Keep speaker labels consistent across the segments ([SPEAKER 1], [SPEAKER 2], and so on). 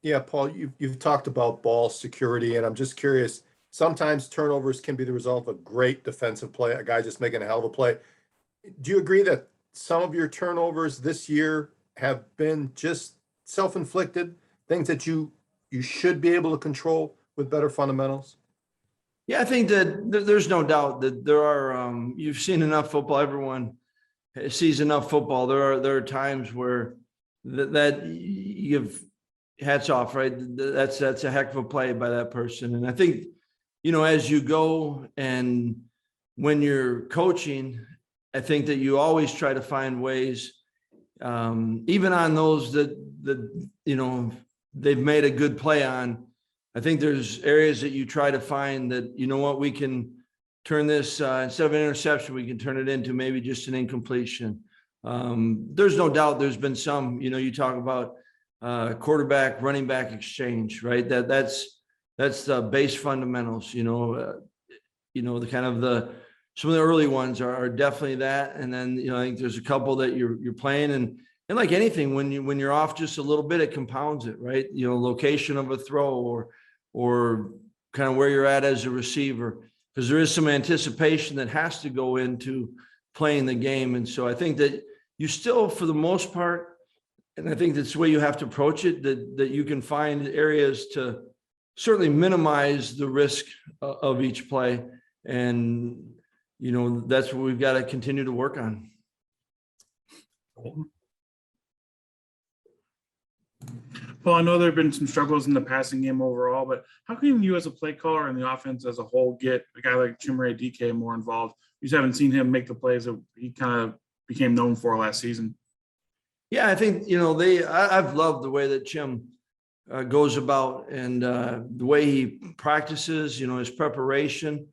[SPEAKER 1] Yeah, Paul, you've talked about ball security, and I'm just curious. Sometimes turnovers can be the result of a great defensive play, a guy just making a hell of a play. Do you agree that some of your turnovers this year have been just self-inflicted, things that you should be able to control with better fundamentals?
[SPEAKER 2] Yeah, I think that there's no doubt that there are. You've seen enough football. Everyone sees enough football. There are times where that you give hats off, right? That's a heck of a play by that person. And I think, as you go and when you're coaching, I think that you always try to find ways, even on those that they've made a good play on. I think there's areas that you try to find that, we can turn this, instead of an interception, we can turn it into maybe just an incompletion. There's no doubt there's been some, you talk about quarterback, running back exchange, right? That's the base fundamentals, the kind of some of the early ones are definitely that. And then, I think there's a couple that you're playing and like anything, when you're off just a little bit, it compounds it, right? Location of a throw or kind of where you're at as a receiver, because there is some anticipation that has to go into playing the game. And so I think that you still, for the most part, and I think that's the way you have to approach it, that you can find areas to certainly minimize the risk of each play. And, that's what we've got to continue to work on.
[SPEAKER 3] Well, I know there have been some struggles in the passing game overall, but how can you as a play caller and the offense as a whole get a guy like Chimere DK more involved? You just haven't seen him make the plays that he kind of became known for last season.
[SPEAKER 2] Yeah, I think, I've loved the way that Chim goes about and the way he practices, his preparation,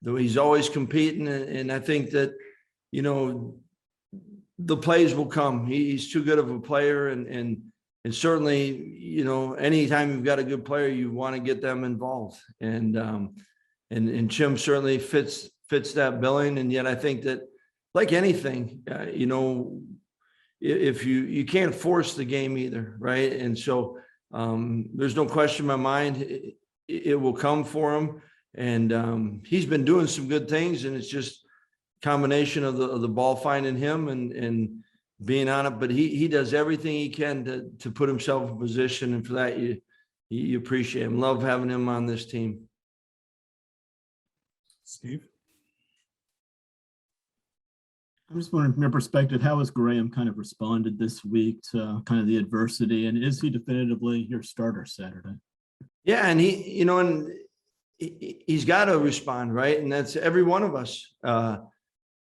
[SPEAKER 2] the way he's always competing. And I think that, the plays will come. He's too good of a player. And certainly, anytime you've got a good player, you want to get them involved. And Chim certainly fits that billing. And yet I think that, like anything, if you can't force the game either, right? And so there's no question in my mind it will come for him. And he's been doing some good things, and it's just a combination of the ball finding him and being on it. But he does everything he can to put himself in position, and for that you appreciate him. Love having him on this team.
[SPEAKER 3] Steve?
[SPEAKER 4] I'm just wondering from your perspective, how has Graham kind of responded this week to kind of the adversity, and is he definitively your starter Saturday?
[SPEAKER 2] Yeah, and he's got to respond, right? And that's every one of us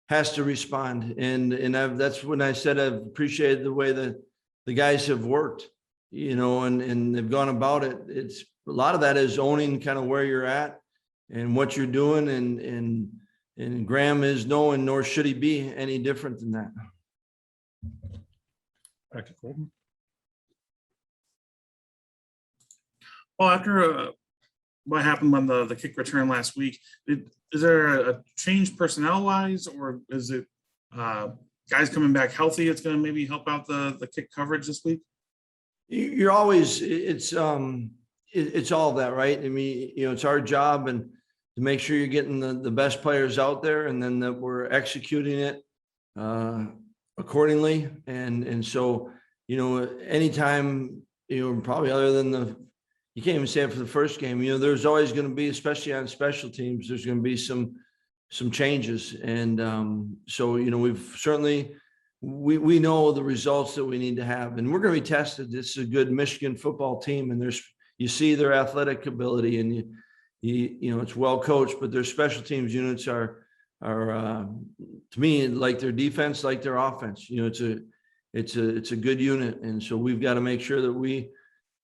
[SPEAKER 2] has to respond. And that's when I said I've appreciated the way that the guys have worked, and they've gone about it. It's a lot of that is owning kind of where you're at and what you're doing, and Graham is knowing, nor should he be any different than that.
[SPEAKER 3] Back to Colton. Well, after what happened on the kick return last week, is there a change personnel-wise, or is it guys coming back healthy? It's going to maybe help out the kick coverage this week.
[SPEAKER 2] You're always it's all of that, right? I mean, it's our job and to make sure you're getting the best players out there, and then that we're executing it accordingly. And so, anytime, probably other than you can't even say it for the first game, there's always going to be, especially on special teams, there's going to be some changes. And so, we've certainly, we know the results that we need to have, and we're going to be tested. This is a good Michigan football team, and you see their athletic ability, and it's well coached, but their special teams units are to me, like their defense, like their offense. It's a good unit, and so we've got to make sure that we,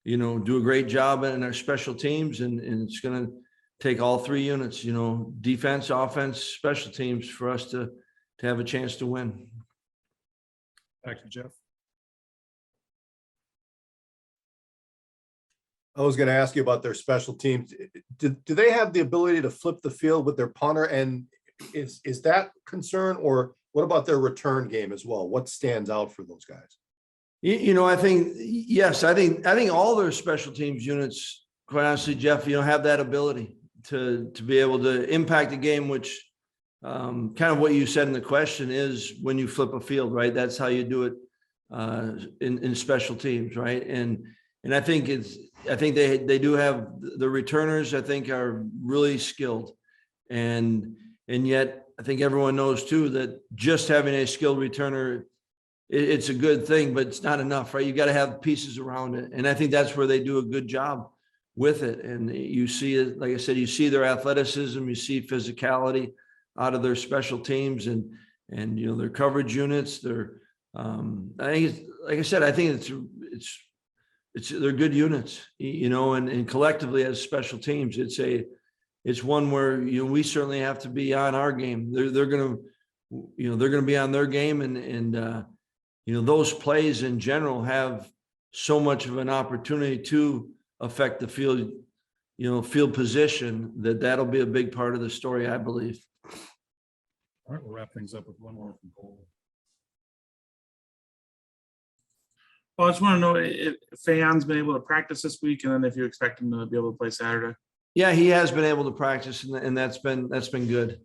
[SPEAKER 2] do a great job in our special teams, and it's going to take all three units, defense, offense, special teams, for us to have a chance to win.
[SPEAKER 3] Back to Jeff.
[SPEAKER 1] I was going to ask you about their special teams. Do they have the ability to flip the field with their punter? And is that concern, or what about their return game as well? What stands out for those guys?
[SPEAKER 2] I think, yes, I think all their special teams units, quite honestly, Jeff, have that ability to be able to impact the game, which kind of what you said in the question is when you flip a field, right? That's how you do it in special teams, right? And I think they do have the returners, I think, are really skilled. And yet I think everyone knows too that just having a skilled returner, it's a good thing, but it's not enough, right? You got to have pieces around it. And I think that's where they do a good job with it. And you see it, like I said, you see their athleticism, you see physicality out of their special teams and their coverage units. They're I think it's, like I said, I think they're good units, and collectively as special teams, it's one where, we certainly have to be on our game. They're going to be on their game and those plays in general have so much of an opportunity to affect the field, field position that'll be a big part of the story, I believe.
[SPEAKER 5] All right, we'll wrap things up with one more from Cole.
[SPEAKER 3] Well, I just want to know if Fayon's been able to practice this week, and then if you expect him to be able to play Saturday.
[SPEAKER 2] Yeah, he has been able to practice, and that's been good.